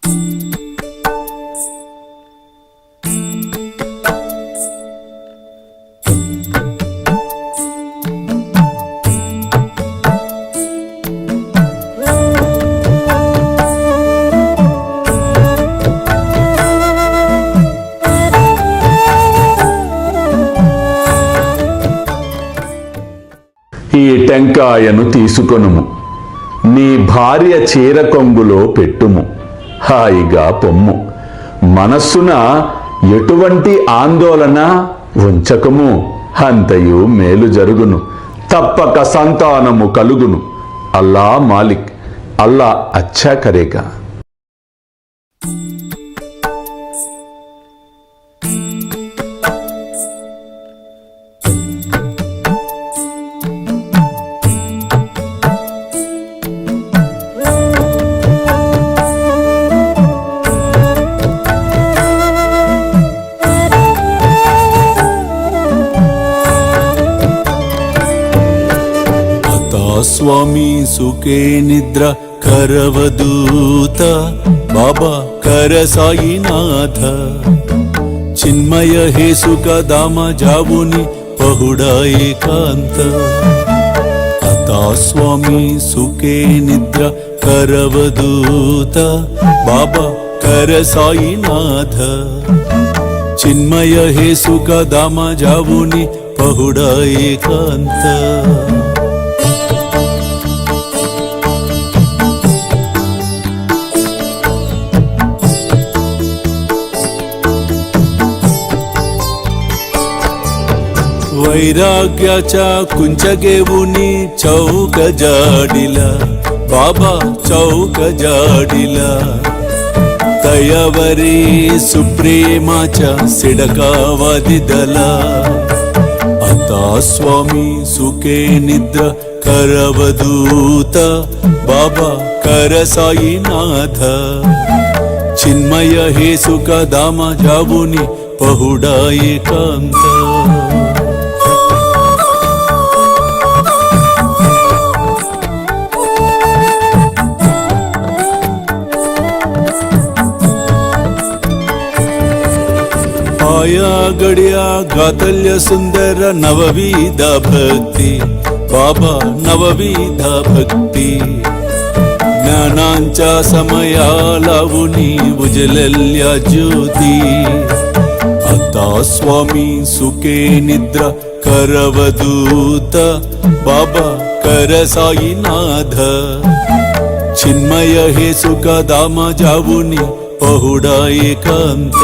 ఈ టెంకాయను తీసుకొనుము, నీ భార్య చీర కొంగులో పెట్టుము, హాయిగా పొమ్ము. మనస్సున ఎటువంటి ఆందోళన ఉంచకము, అంతయు మేలు జరుగును. తప్పక సంతానము కలుగును. అల్లా మాలిక్, అల్లా అచ్చా కరేగా. స్వామి సుఖే నిద్ర కరవదూత బాబా కర సాయినాథ చిన్మయ హే సుఖ దామ జావుని పహుడా ఏకాంత అతా స్వామి సుఖే నిద్ర కరవదూత బాబా కర సాయినాథ చిన్మయ హే సుఖ దామ జావుని పహుడా ఏకాంత वैराग्याच्या कुंचगेवुनी चौक जाडिला बाबा चौक जाडिला दयावरी सुप्रेमाच्या सिडकावादिदला आता स्वामी सुखे निद्र करवदूत बाबा कर साईनाथ चिन्मय हे सुख दाम जावुनी पहुडा एकांत आया गड्या गातल्य सुंदर नवविध भक्ती बाबा नवविध भक्ती ज्ञानांच्या समया लावुनी उजलल्या ज्योती आता स्वामी सुखे निद्रा करवदूत बाबा कर साईनाथ चिन्मय हे सुख दाम जावुनी पहुडा एकांत